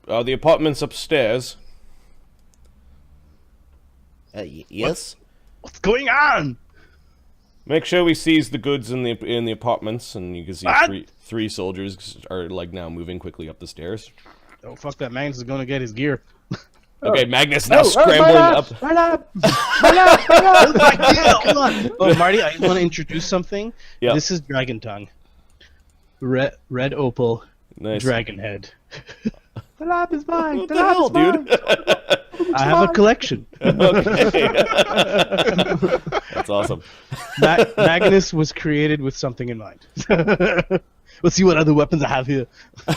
S1: Are the apartments upstairs?
S5: Yes?
S3: What's going on?
S1: Make sure we seize the goods in the apartments, and you can see
S3: What?
S1: three soldiers are like now moving quickly up the stairs.
S3: Oh, fuck that. Magnus is going to get his gear.
S1: Okay, Magnus now scrambling up.
S4: Run up!
S3: Come on. Oh, Marty, I want to introduce something.
S1: Yeah.
S3: This is Dragon Tongue. Red opal,
S1: Nice.
S3: dragon head.
S4: The lab is mine!
S1: What
S4: The
S1: the
S4: lab
S1: hell,
S4: is mine!
S1: dude?
S3: I have a collection.
S1: Okay. That's awesome.
S3: Magnus was created with something in mind. Let's see what other weapons I have here.
S1: All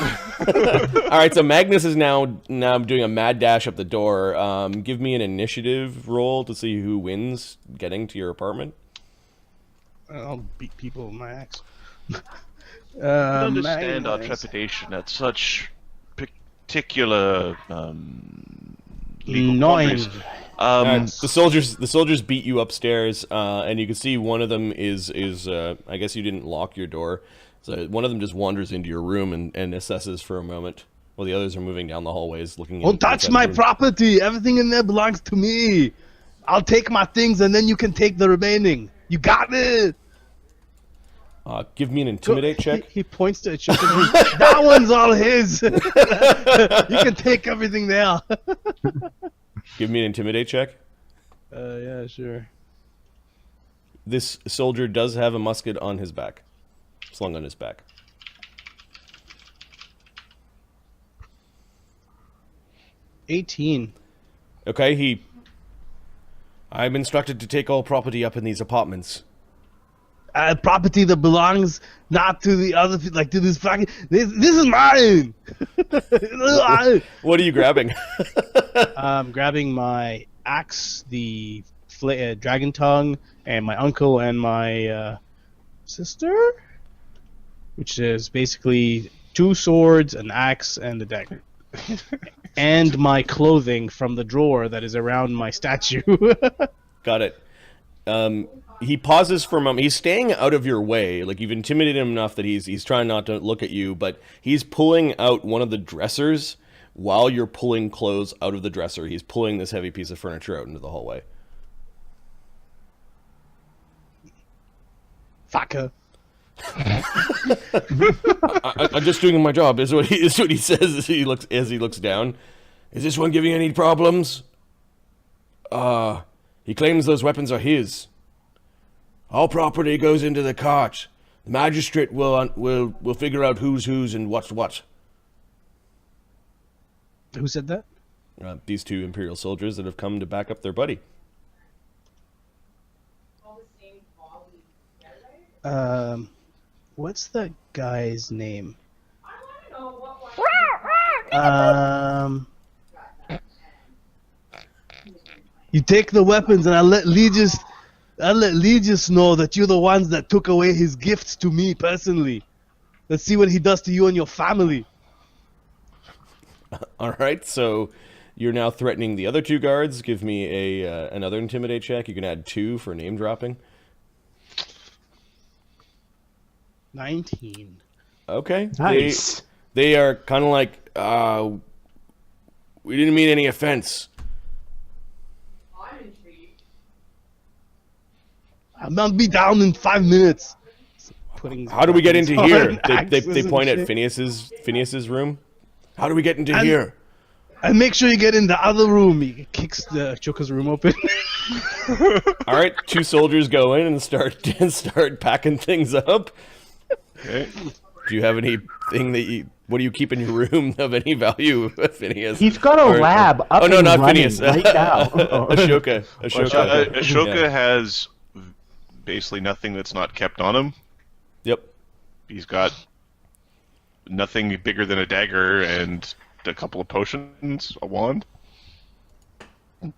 S1: right, so Magnus is now doing a mad dash up the door. Give me an initiative roll to see who wins getting to your apartment.
S3: I'll beat people with my axe.
S2: I understand our
S3: Magnus.
S2: trepidation at such particular legal
S3: Nine.
S2: quandaries.
S1: The soldiers beat you upstairs, and you can see one of them is I guess you didn't lock your door, so one of them just wanders into your room and assesses for a moment, while the others are moving down the hallways looking.
S3: Don't touch my property. Everything in there belongs to me. I'll take my things, and then you can take the remaining. You got it.
S1: Give me an intimidate check.
S3: He points to a chicken. That one's all his. You can take everything there.
S1: Give me an intimidate check.
S3: Yeah, sure.
S1: This soldier does have a musket on his back, slung on his back.
S3: 18.
S1: Okay, I'm instructed to take all property up in these apartments.
S3: Property that belongs not to the other, like to this fucking. This is mine.
S1: What are you grabbing?
S3: I'm grabbing my axe, the dragon tongue, and my uncle and my sister, which is basically 2 swords, an axe, and a dagger, and my clothing from the drawer that is around my statue.
S1: Got it. He pauses for a moment. He's staying out of your way. Like, you've intimidated him enough that he's trying not to look at you, but he's pulling out one of the dressers while you're pulling clothes out of the dresser. He's pulling this heavy piece of furniture out into the hallway.
S3: Fucker.
S1: I'm just doing my job. Is what he says as he looks down. Is this one giving any problems? He claims those weapons are his. All property goes into the cart. The magistrate will figure out who's and what's what.
S3: Who said that?
S1: These 2 Imperial soldiers that have come to back up their buddy.
S3: What's that guy's name? You take the weapons, and I let Legis know that you're the ones that took away his gifts to me personally. Let's see what he does to you and your family.
S1: All right, so you're now threatening the other 2 guards. Give me another intimidate check. You can add 2 for name dropping.
S3: 19.
S1: Okay.
S4: Nice.
S1: They are kind of like, we didn't mean any offense.
S3: I'll be down in 5 minutes.
S1: How do we get into here? They
S3: axes
S1: point
S3: and
S1: at
S3: shit.
S1: Phineas's room. How do we get into here?
S3: And make sure you get in the other room. He kicks the Ashoka's room open.
S1: All right, 2 soldiers go in and start packing things up.
S2: Okay.
S1: Do you have anything what do you keep in your room of any value, Phineas?
S4: He's got a lab up
S1: no,
S4: and
S1: not
S4: running
S1: Phineas.
S4: right now.
S1: Ashoka.
S2: Ashoka
S1: Yeah.
S2: has basically nothing that's not kept on him.
S1: Yep.
S2: He's got nothing bigger than a dagger and a couple of potions, a wand.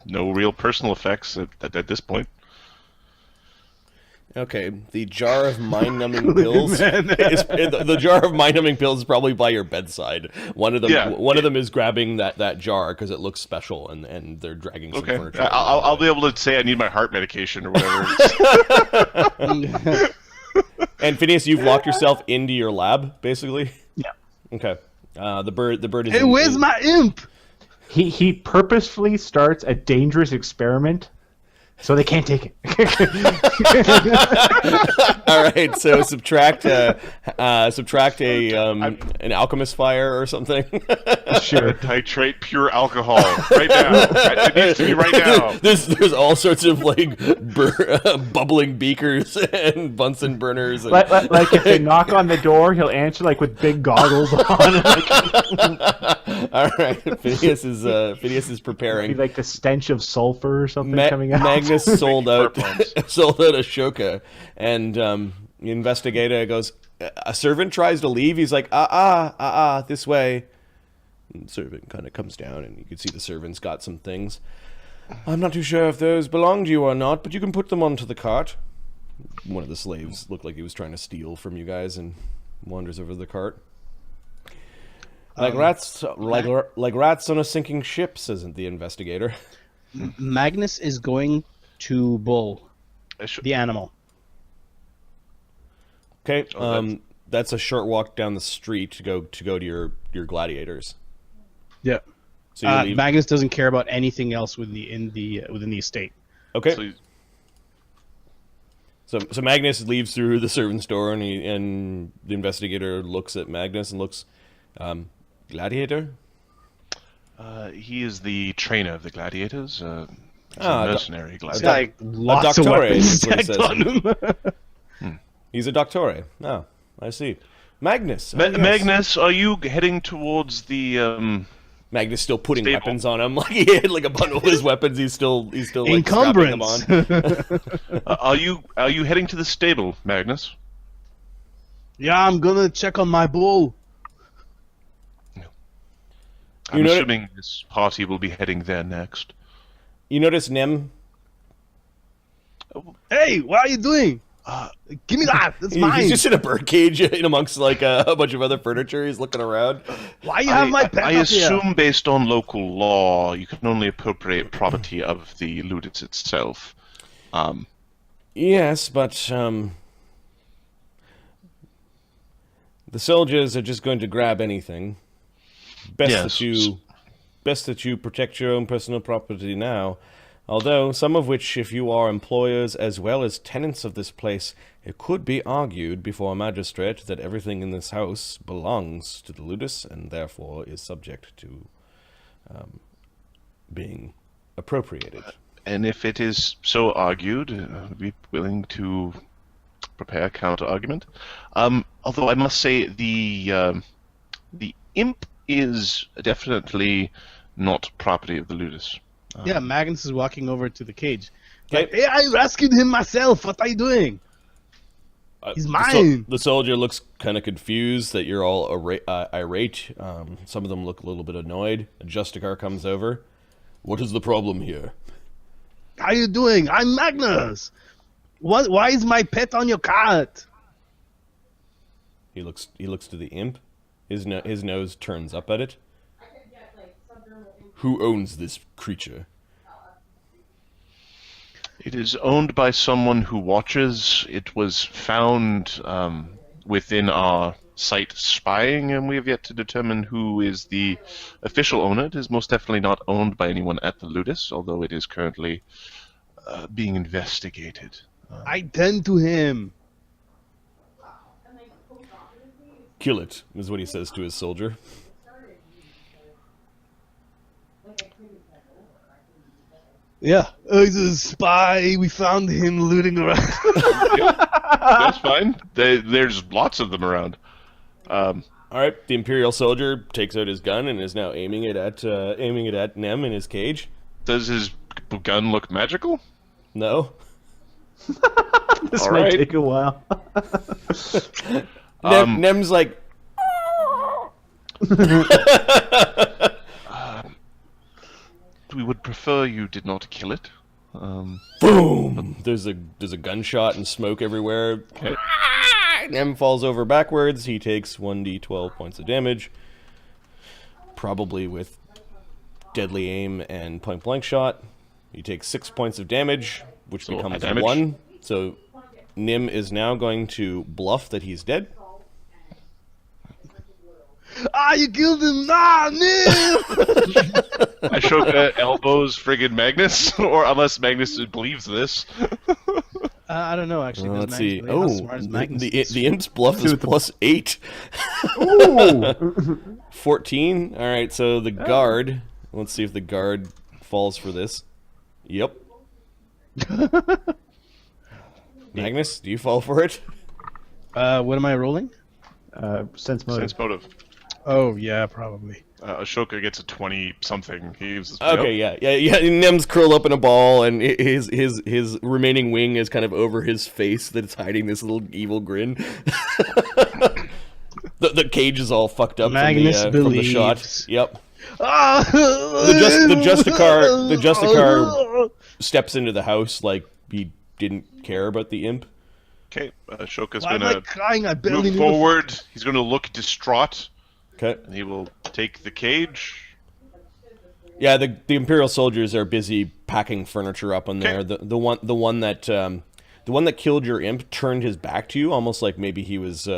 S2: No real personal effects at this point.
S1: Okay, the jar of mind-numbing pills. The jar of mind-numbing pills is probably by your bedside. One of them is grabbing that jar because it looks special, and they're dragging some
S2: Okay,
S1: furniture.
S2: I'll be able to say I need my heart medication or whatever.
S1: And Phineas, you've locked yourself into your lab, basically.
S4: Yeah.
S1: Okay. The bird is.
S3: Hey, where's my imp?
S4: He purposefully starts a dangerous experiment so they can't take it.
S1: All right, so subtract an alchemist fire or something.
S4: Sure.
S2: Titrate pure alcohol right now. It needs to be right now.
S1: There's all sorts of like bubbling beakers and Bunsen burners. And...
S4: Like if they knock on the door, he'll answer like with big goggles on.
S1: All right, Phineas is preparing.
S4: Be like the stench of sulfur or something coming out.
S1: Magnus sold out
S2: Burp
S1: Ashoka, and the investigator goes. A servant tries to leave. He's like, this way. And the servant kind of comes down, and you can see the servant's got some things. I'm not too sure if those belong to you or not, but you can put them onto the cart. One of the slaves looked like he was trying to steal from you guys, and wanders over to the cart. Like rats on a sinking ship, says the investigator.
S3: Magnus is going to Bull, the animal.
S1: Okay, that's a short walk down the street to go to your gladiators.
S3: Yeah.
S1: So you leave.
S3: Magnus doesn't care about anything else within the estate.
S1: Okay. So Magnus leaves through the servant's door, and the investigator looks at Magnus and looks, gladiator.
S2: He is the trainer of the gladiators. He's a mercenary
S3: This
S2: gladiator.
S3: guy, lots of
S1: doctore,
S3: weapons
S1: is what it
S3: stacked
S1: says.
S3: on him.
S1: He's a doctore. Oh, I see. Magnus. Yes.
S2: Magnus, are you heading towards the
S1: Magnus still putting
S2: stable?
S1: weapons on him. Like he had like a bundle of his weapons. He's still like strapping them on.
S3: Encumbrance.
S2: Are you heading to the stable, Magnus?
S3: Yeah, I'm gonna check on my bull.
S2: I'm assuming this party will be heading there next.
S1: You notice Nem?
S3: Hey, what are you doing? Give me that. That's mine.
S1: He's just in a birdcage in amongst like a bunch of other furniture. He's looking around.
S3: Why you have my pet
S2: I
S3: up here?
S2: assume based on local law, you can only appropriate property of the ludus itself.
S1: Yes, but the soldiers are just going to grab anything. Best that you protect your own personal property now. Although, some of which, if you are employers as well as tenants of this place, it could be argued before a magistrate that everything in this house belongs to the ludus and therefore is subject to being appropriated.
S2: And if it is so argued, I'd be willing to prepare a counter-argument. Although I must say the imp is definitely not property of the ludus.
S3: Yeah, Magnus is walking over to the cage.
S1: Okay.
S3: Like, hey, I rescued him myself. What are you doing? He's mine.
S1: The soldier looks kind of confused that you're all irate. Some of them look a little bit annoyed. A Justicar comes over. What is the problem here?
S3: How you doing? I'm Magnus. What? Why is my pet on your cart?
S1: He looks to the imp. His nose turns up at it. Who owns this creature?
S2: It is owned by someone who watches. It was found within our site spying, and we have yet to determine who is the official owner. It is most definitely not owned by anyone at the ludus, although it is currently being investigated.
S3: I tend to him.
S1: Kill it, is what he says to his soldier.
S3: Yeah, he's a spy. We found him looting around.
S2: That's fine. There's lots of them around.
S1: All right, the Imperial soldier takes out his gun and is now aiming it at Nem in his cage.
S2: Does his gun look magical?
S1: No.
S4: This
S2: All
S4: might
S2: right.
S4: take a while.
S1: Nem's like,
S2: We would prefer you did not kill it.
S1: boom! There's a gunshot and smoke everywhere.
S2: Okay.
S1: Nem falls over backwards. He takes 1d12 points of damage, probably with deadly aim and point blank shot. He takes 6 points of damage, which
S2: So,
S1: becomes
S2: damage.
S1: 1. So Nim is now going to bluff that he's dead.
S3: You killed him! No!
S2: Ashoka elbows friggin' Magnus, or unless Magnus believes this.
S3: I don't know, actually. 'cause
S1: Let's
S3: Magnus
S1: see.
S3: really how smart is Magnus?
S1: The imp's bluff is plus 8.
S4: Ooh.
S1: 14. All right, so the guard. Let's see if the guard falls for this. Yep. Magnus, do you fall for it?
S3: What am I rolling?
S4: Sense motive.
S2: Sense motive.
S3: Oh, yeah, probably.
S2: Ashoka gets a 20-something.
S1: Okay, yeah. Nem's curled up in a ball, and his remaining wing is kind of over his face that's hiding this little evil grin. the cage is all fucked up
S3: Magnus
S1: from the shot.
S3: believes.
S1: Yep.
S3: The
S1: Justicar steps into the house like he didn't care about the imp.
S2: Okay, Ashoka's
S3: Why am I
S2: gonna
S3: crying? I barely
S2: move
S3: knew
S2: forward. He's gonna look distraught,
S1: Okay.
S2: and he will take the cage.
S1: Yeah, the Imperial soldiers are busy packing furniture up in there.
S2: Okay.
S1: The one that killed your imp turned his back to you, almost like maybe he was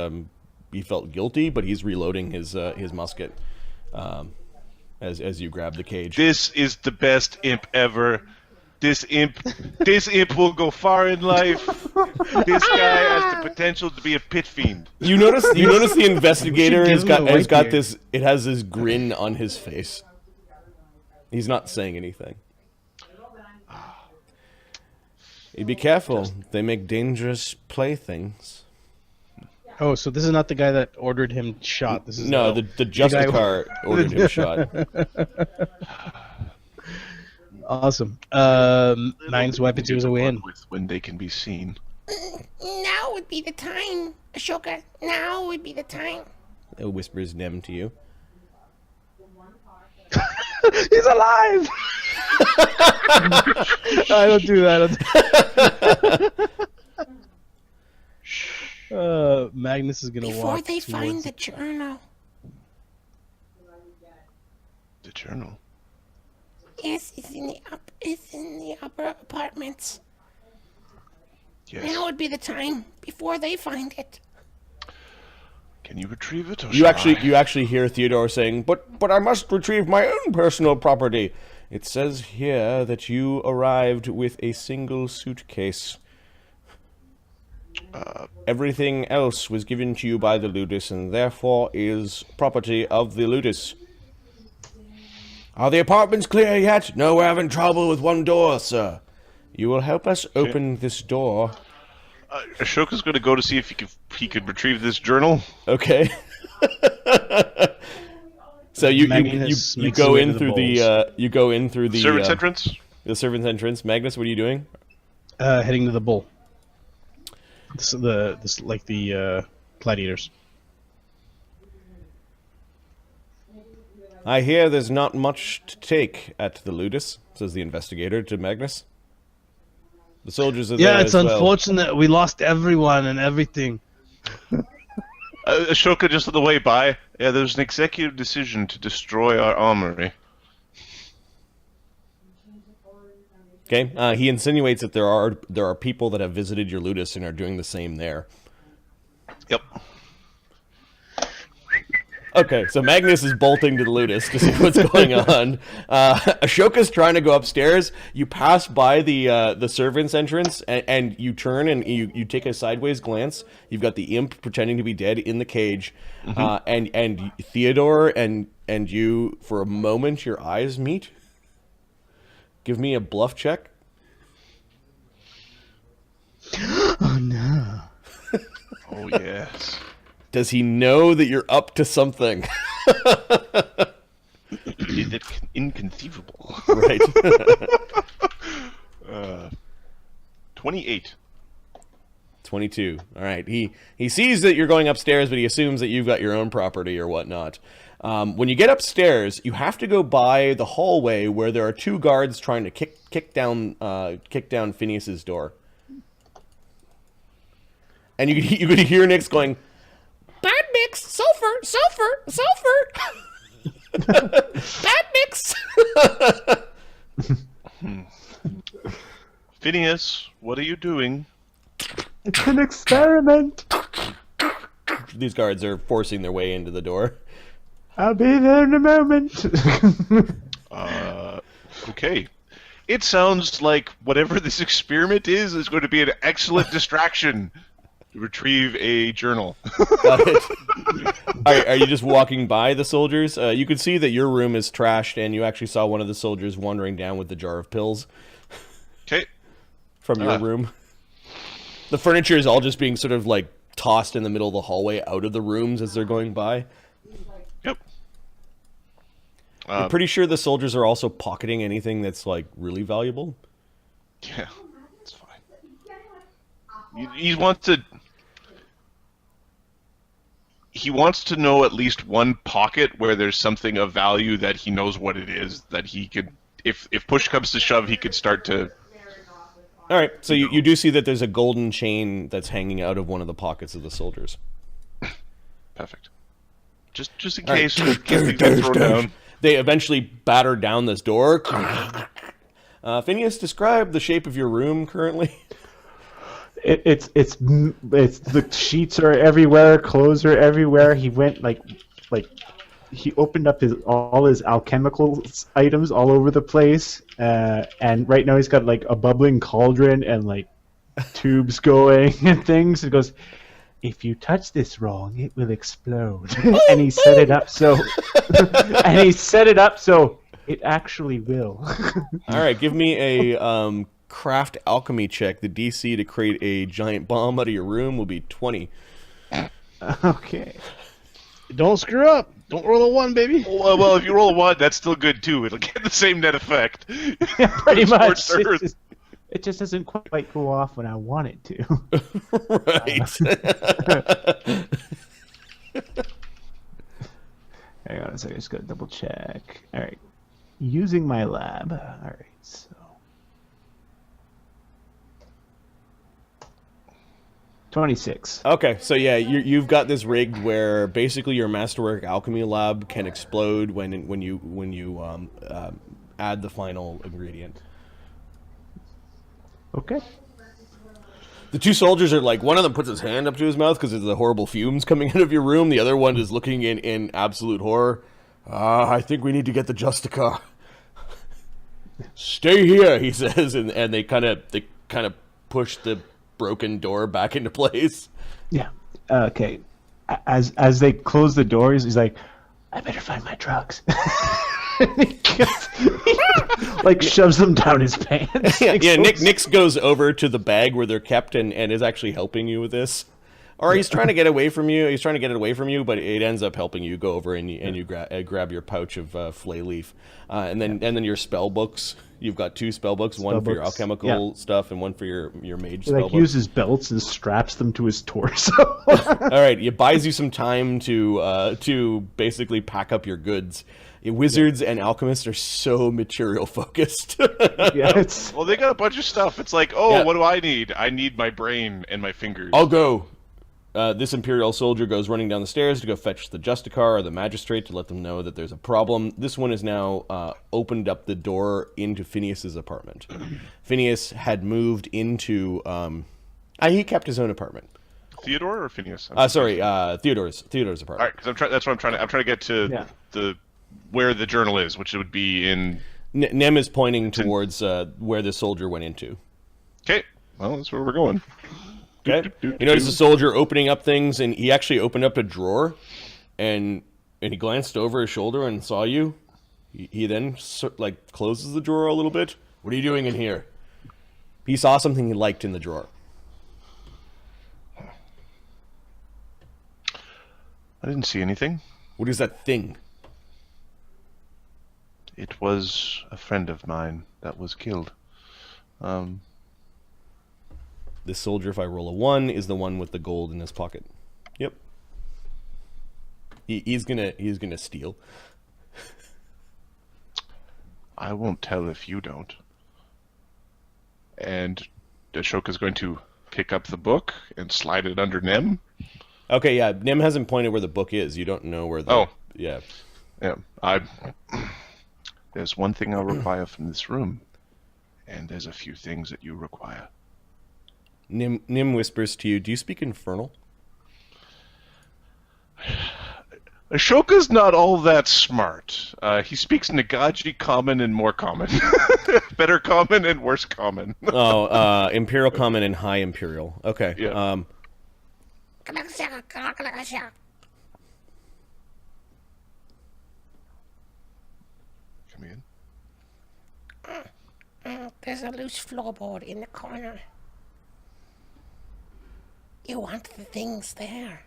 S1: he felt guilty, but he's reloading his musket as you grab the cage.
S2: This is the best imp ever. This imp will go far in life. This guy has the potential to be a pit fiend.
S1: You notice the investigator
S3: give
S1: has
S3: him
S1: got
S3: a white beard.
S1: this. It has this grin on his face. He's not saying anything. You be careful. They make dangerous playthings.
S3: Oh, so this is not the guy that ordered him shot. This is
S1: No, the Justicar ordered him shot.
S3: Awesome. Magnus weapons was a win.
S2: With when they can be seen.
S5: Now would be the time, Ashoka. Now would be the time.
S1: It whispers Nem to you.
S3: He's alive! I don't do that. Magnus is gonna
S5: Before
S3: walk
S5: they find
S3: towards
S5: the journal.
S2: The journal.
S5: Yes, it's in the upper apartments.
S2: Yes.
S5: Now would be the time before they find it.
S2: Can you retrieve it? Or
S1: You
S2: shall I?
S1: actually hear Theodore saying, "But I must retrieve my own personal property. It says here that you arrived with a single suitcase. Everything else was given to you by the ludis, and therefore is property of the ludis." "Are the apartments clear yet?" "No, we're having trouble with one door, sir." "You will help us open this door."
S2: Ashoka's going to go to see if he could retrieve this journal.
S1: Okay. So you
S3: Magnus makes
S1: go
S3: his way
S1: in
S3: to the
S1: through the
S2: Servant's entrance.
S1: the servant's entrance. Magnus, what are you doing?
S3: heading to the bull. This like the gladiators.
S1: "I hear there's not much to take at the ludus," says the investigator to Magnus. "The soldiers are there
S3: Yeah, it's
S1: as well."
S3: unfortunate we lost everyone and everything.
S2: Ashoka, just on the way by, yeah, there's an executive decision to destroy our armory.
S1: Okay. He insinuates that there are people that have visited your ludus and are doing the same there.
S2: Yep.
S1: Okay, so Magnus is bolting to the ludus to see what's going on. Ashoka's trying to go upstairs. You pass by the servants' entrance, and you turn and you take a sideways glance. You've got the imp pretending to be dead in the cage, and Theodore and you, for a moment, your eyes meet, Give me a bluff check.
S3: Oh no.
S2: Oh, yes.
S1: Does he know that you're up to something?
S2: Is it inconceivable?
S1: Right.
S2: 28.
S1: 22. All right. He sees that you're going upstairs, but he assumes that you've got your own property or whatnot. When you get upstairs, you have to go by the hallway where there are two guards trying to kick down Phineas's door. And you could hear Nix going, "Bad mix, sulfur, sulfur, sulfur." Bad mix.
S2: Phineas, what are you doing?
S4: It's an experiment.
S1: These guards are forcing their way into the door.
S4: I'll be there in a moment.
S2: Okay. It sounds like whatever this experiment is going to be an excellent distraction to retrieve a journal.
S1: Got it. Are you just walking by the soldiers? You can see that your room is trashed, and you actually saw one of the soldiers wandering down with the jar of pills
S2: Okay.
S1: from your room. The furniture is all just being sort of like tossed in the middle of the hallway out of the rooms as they're going by.
S2: Yep.
S1: I'm pretty sure the soldiers are also pocketing anything that's like really valuable.
S2: Yeah, it's fine. He wants to. He wants to know at least one pocket where there's something of value that he knows what it is, that he could, if push comes to shove, he could start to.
S1: All right, so you do see that there's a golden chain that's hanging out of one of the pockets of the soldiers.
S2: Perfect. Just in
S1: All right.
S2: case things get thrown down.
S1: They eventually batter down this door. Phineas, describe the shape of your room currently.
S4: It's the sheets are everywhere, clothes are everywhere. He went like he opened up all his alchemical items all over the place, and right now he's got like a bubbling cauldron and like tubes going and things. He goes, "If you touch this wrong, it will explode." And he set it up so, it actually will.
S1: All right, give me a craft alchemy check. The DC to create a giant bomb out of your room will be 20.
S4: Okay.
S3: Don't screw up. Don't roll a 1, baby.
S2: Well, if you roll a 1, that's still good too. It'll get the same net effect.
S4: Yeah, pretty much.
S2: Scorched Earth.
S4: It just doesn't quite go off when I want it to.
S1: Right.
S4: Hang on a second. I just got to double check. All right. Using my lab. All right. So. 26.
S1: Okay, so yeah, you've got this rigged where basically your masterwork alchemy lab can explode when you add the final ingredient.
S4: Okay.
S1: The two soldiers are like, one of them puts his hand up to his mouth because of the horrible fumes coming out of your room. The other one is looking in absolute horror. I think we need to get the Justica. Stay here, he says, and they kind of push the broken door back into place.
S4: Yeah. Okay. As they close the doors, he's like, "I better find my drugs." He like shoves them down his pants.
S1: Yeah,
S4: Like,
S1: Nix goes over to the bag where they're kept and is actually helping you with this. Or he's trying to get away from you. He's trying to get it away from you, but it ends up helping you go over and you grab your pouch of flay leaf, and then your spell books. You've got two spell books, one for your alchemical stuff and one for your mage
S4: he
S1: spell
S4: like
S1: book.
S4: uses belts and straps them to his torso.
S1: All right, it buys you some time to basically pack up your goods. Wizards and alchemists are so material focused.
S4: Yeah, it's
S2: Well, they got a bunch of stuff. It's like, what do I need? I need my brain and my fingers.
S1: I'll go. This Imperial soldier goes running down the stairs to go fetch the Justicar or the magistrate to let them know that there's a problem. This one has now opened up the door into Phineas's apartment. Phineas had moved into... he kept his own apartment.
S2: Theodore or Phineas?
S1: Theodore's apartment.
S2: All right, because that's what I'm trying to get to the where the journal is, which would be in.
S1: Nem is pointing towards where the soldier went into.
S2: Okay, well that's where we're going.
S1: Okay. You notice the soldier opening up things, and he actually opened up a drawer, and he glanced over his shoulder and saw you. He then closes the drawer a little bit, What are you doing in here? He saw something he liked in the drawer.
S2: I didn't see anything.
S1: What is that thing?
S2: It was a friend of mine that was killed.
S1: This soldier, if I roll a 1, is the one with the gold in his pocket. Yep. He's gonna steal.
S2: I won't tell if you don't. And Ashoka's going to pick up the book and slide it under Nem.
S1: Okay, yeah. Nim hasn't pointed where the book is. You don't know where the...
S2: Oh.
S1: Yeah.
S2: Yeah, there's one thing I'll require from this room, and there's a few things that you require.
S1: Nim whispers to you, do you speak Infernal?
S2: Ashoka's not all that smart. He speaks Nagaji Common and more common. Better common and worse common.
S1: Imperial Common and High Imperial. Okay.
S2: Yeah.
S5: Come
S2: in.
S5: There's a loose floorboard in the corner. You want the things there.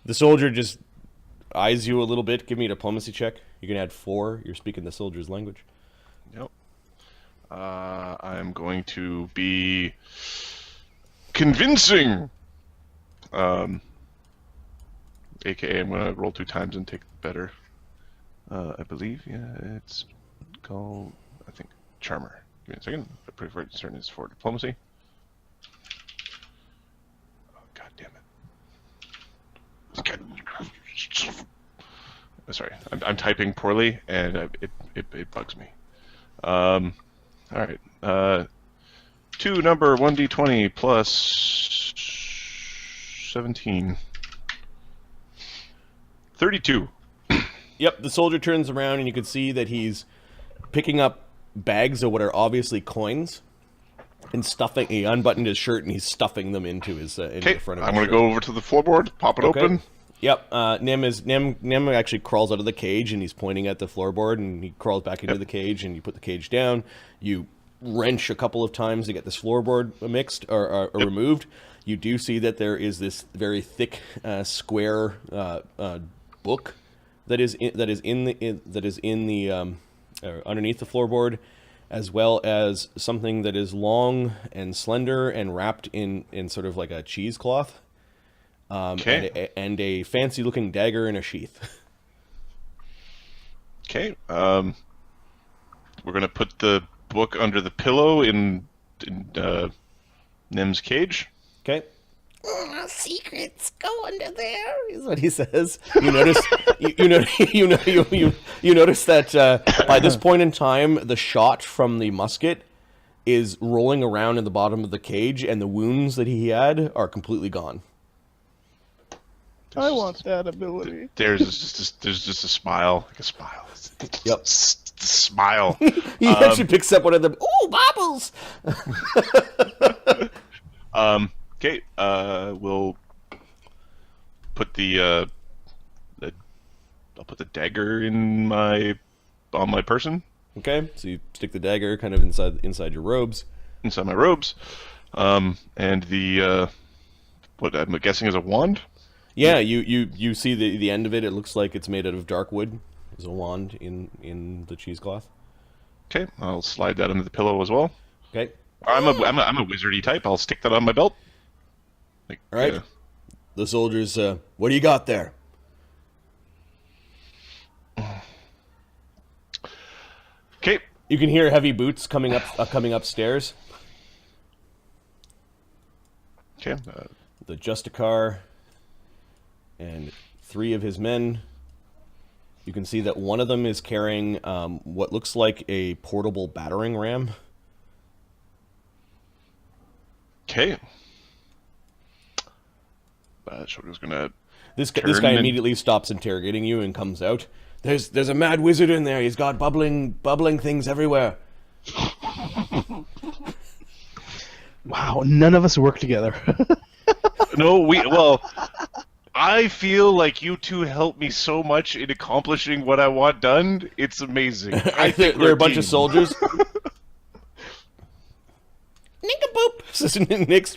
S1: The soldier just eyes you a little bit. Give me a diplomacy check. You can add 4. You're speaking the soldier's language.
S2: Yep. I'm going to be convincing. AKA, I'm going to roll 2 times and take better. I believe, yeah, it's called, I think, Charmer. Give me a second. I'm pretty certain it's for diplomacy. Oh, God damn it. Sorry, I'm typing poorly, and it bugs me. All right. 2 number 1d20 plus 17. 32.
S1: Yep, the soldier turns around and you can see that he's picking up bags of what are obviously coins and stuffing. He unbuttoned his shirt and he's stuffing them into his into front of his
S2: I'm going to
S1: shirt.
S2: go over to the floorboard, pop it open.
S1: Yep, Nim actually crawls out of the cage and he's pointing at the floorboard and he crawls back into the cage and you put the cage down. You wrench a couple of times to get this floorboard mixed or removed. You do see that there is this very thick square book that is in the underneath the floorboard, as well as something that is long and slender and wrapped in sort of like a cheesecloth. And a fancy looking dagger in a sheath.
S2: Okay. We're gonna put the book under the pillow in Nim's cage.
S1: Okay.
S5: Secrets go under there.
S1: Is what he says. You notice you notice that by this point in time the shot from the musket is rolling around in the bottom of the cage and the wounds that he had are completely gone.
S3: I want that ability.
S2: There's just a smile, like a smile.
S1: Yep.
S2: Smile.
S1: He actually picks up one of them. Ooh, baubles!
S2: Okay. We'll put I'll put the dagger on my person.
S1: Okay, so you stick the dagger kind of inside your robes.
S2: Inside my robes. And the what I'm guessing is a wand.
S1: Yeah, you see the end of it. It looks like it's made out of dark wood. There's a wand in the cheesecloth.
S2: Okay, I'll slide that under the pillow as well.
S1: Okay.
S2: I'm a wizardy type. I'll stick that on my belt. Like,
S1: All right. The soldiers, what do you got there?
S2: Okay.
S1: You can hear heavy boots coming upstairs.
S2: Okay.
S1: The Justicar and 3 of his men. You can see that one of them is carrying what looks like a portable battering ram.
S2: Okay. Ashoka's gonna.
S1: This guy immediately stops interrogating you and comes out. There's a mad wizard in there. He's got bubbling things everywhere.
S3: Wow, none of us work together.
S2: No, I feel like you two helped me so much in accomplishing what I want done. It's amazing. I think
S1: They're a bunch of soldiers.
S5: Nick-a-boop.
S1: This is Nick's